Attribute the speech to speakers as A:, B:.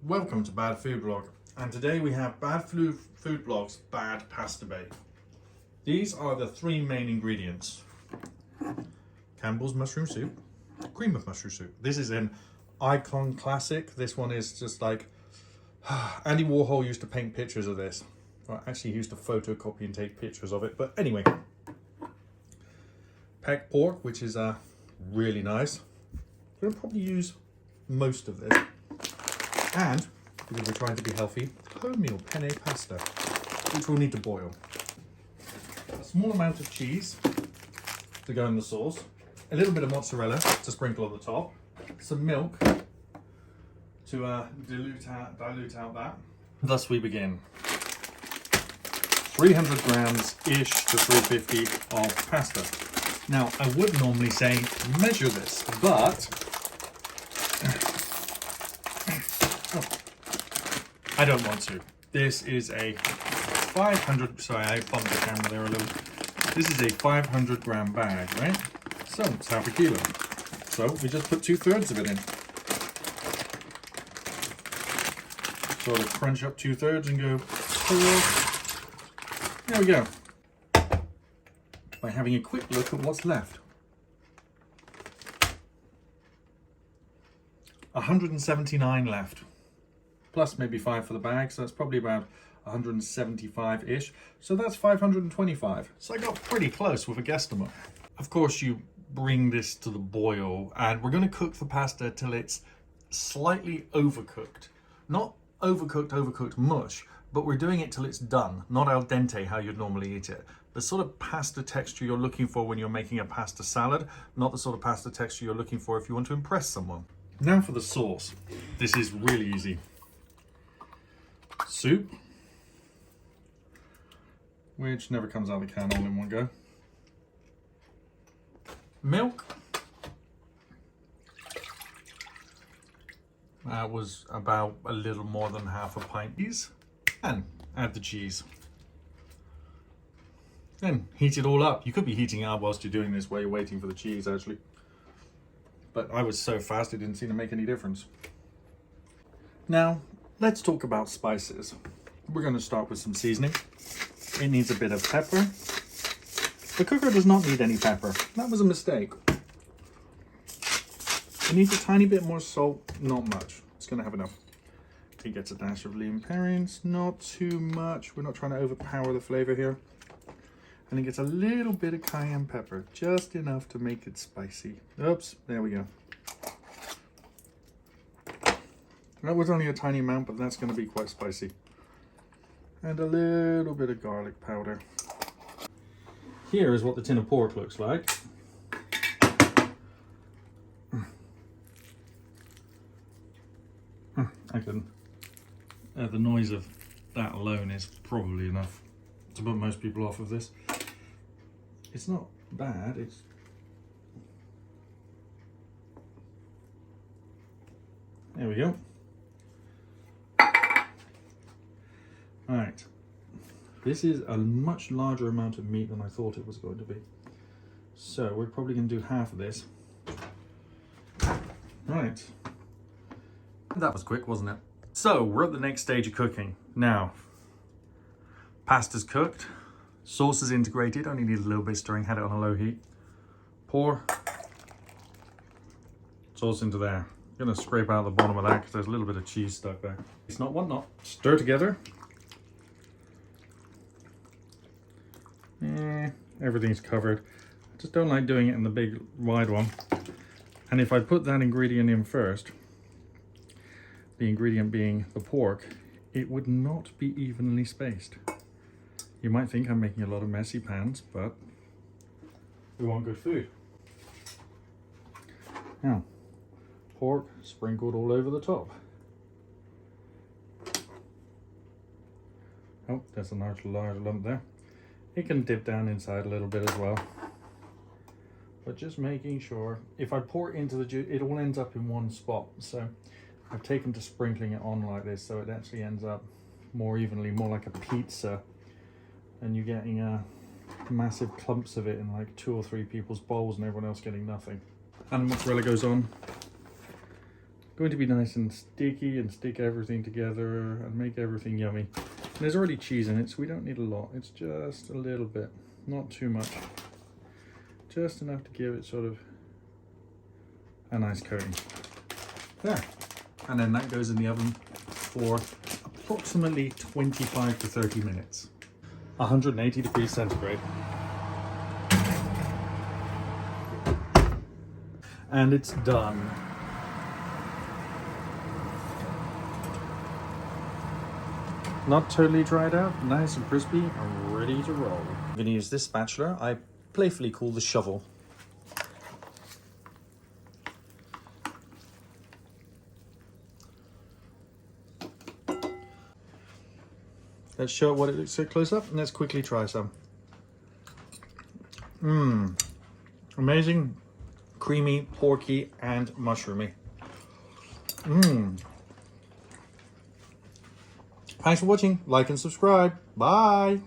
A: Welcome to Bad Food Blog, and today we have Bad Food Blog's Bad Pasta Bake. These are the three main ingredients: Campbell's mushroom soup, cream of mushroom soup. This is an icon classic. This one is just like Andy Warhol used to paint pictures of this. Well, actually, he used to photocopy and take pictures of it. But anyway, peck pork, which is really nice. I'm going to probably use most of this. And, because we're trying to be healthy, wholemeal penne pasta, which we'll need to boil. A small amount of cheese to go in the sauce, a little bit of mozzarella to sprinkle on the top, some milk to dilute out that. Thus we begin. 300 grams-ish to 350 of pasta. Now, I would normally say measure this, but I don't want to. This is a 500, sorry, I bumped the camera there a little. This is a 500 gram bag, right? So it's half a kilo. So we just put 2/3 of it in. Sort of crunch up 2/3 and go, there we go. By having a quick look at what's left. 179 left. Plus maybe 5 for the bag, so that's probably about 175-ish. So that's 525. So I got pretty close with a guesstimate. Of course, you bring this to the boil, and we're going to cook the pasta till it's slightly overcooked. Not overcooked much, but we're doing it till it's done, not al dente how you'd normally eat it. The sort of pasta texture you're looking for when you're making a pasta salad, not the sort of pasta texture you're looking for if you want to impress someone. Now for the sauce. This is really easy. Soup, which never comes out of the can all in one go. Milk. That was about a little more than half a pint. And add the cheese. Then heat it all up. You could be heating it up whilst you're doing this while you're waiting for the cheese, actually. But I was so fast it didn't seem to make any difference. Now, let's talk about spices. We're going to start with some seasoning. It needs a bit of pepper. The cooker does not need any pepper. That was a mistake. It needs a tiny bit more salt, not much. It's going to have enough. It gets a dash of Lime Perrins, not too much. We're not trying to overpower the flavor here. And it gets a little bit of cayenne pepper, just enough to make it spicy. Oops, there we go. That was only a tiny amount, but that's going to be quite spicy. And a little bit of garlic powder. Here is what the tin of pork looks like. I can. The noise of that alone is probably enough to put most people off of this. It's not bad. There we go. Alright, this is a much larger amount of meat than I thought it was going to be. So we're probably going to do half of this. Right. That was quick, wasn't it? So we're at the next stage of cooking. Now, pasta's cooked, sauce is integrated, only need a little bit stirring, had it on a low heat. Pour sauce into there. I'm going to scrape out the bottom of that because there's a little bit of cheese stuck there. It's not one knot. Stir together. Everything's covered. I just don't like doing it in the big wide one. And if I put that ingredient in first, the ingredient being the pork, it would not be evenly spaced. You might think I'm making a lot of messy pans, but we want good food. Now, pork sprinkled all over the top. Oh, there's a large lump there. It can dip down inside a little bit as well. But just making sure, if I pour it into the juice, it all ends up in one spot. So I've taken to sprinkling it on like this, so it actually ends up more evenly, more like a pizza. And you're getting massive clumps of it in like 2 or 3 people's bowls and everyone else getting nothing. And mozzarella goes on. Going to be nice and sticky and stick everything together and make everything yummy. And there's already cheese in it, so we don't need a lot. It's just a little bit, not too much. Just enough to give it sort of a nice coating. There. And then that goes in the oven for approximately 25 to 30 minutes. 180 degrees centigrade. And it's done. Not totally dried out, nice and crispy, and ready to roll. I'm going to use this spatula I playfully call the shovel. Let's show what it looks like close up, and let's quickly try some. Amazing, creamy, porky, and mushroomy. Thanks for watching. Like and subscribe. Bye.